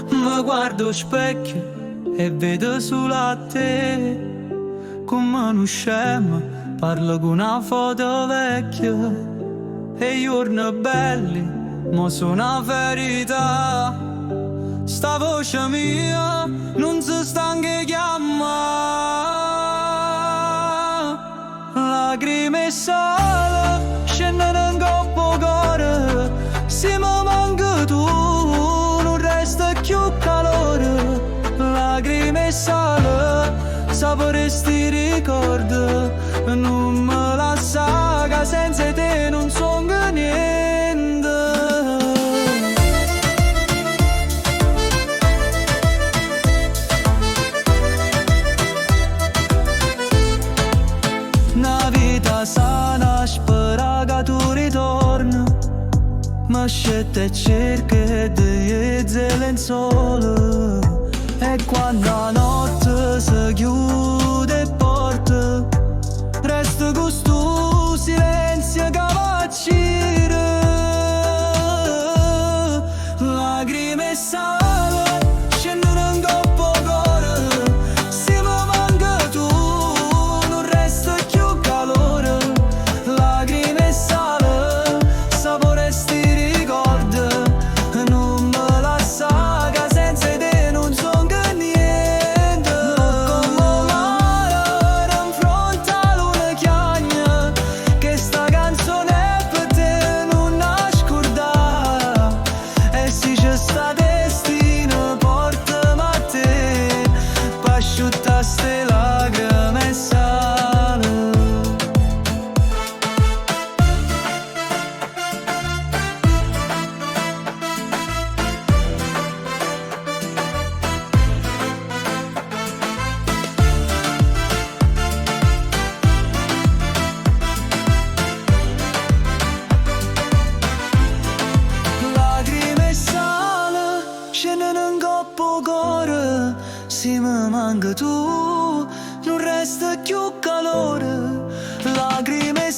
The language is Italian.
Mi guardo allo specchio e vedo solo a te. Come uno scemo parlo con una foto vecchia. E i giorni belli, mo sono una verità. Sta voce mia non si stanca di chiamare. Lacrime e sale scendono in coppa cuore. Se mi manca tu non resta più calore. Lacrime e sale, sapore sti ricordi. Non me la saga senza te non so niente. Una vita sana, spera che tu ritorni. Ma scette e cerca di lenzuola. E quando la notte si chiude e porta, resta questo silenzio che va a cire. Lacrime e sale scendono in coppa cuore. Se mi manca tu non resta più calore. Lacrime e sale, sapore sti ricordi. Non me la saga senza te non so niente. Come mare in fronte all'una chiagna, che sta canzone è per te non nascordare. E se c'è sta destino portami a te, per asciuttare ste lacrime e sale. Lacrime e sale scendono in coppa cuore. Se mi manca tu non resta più calore. Lacrime e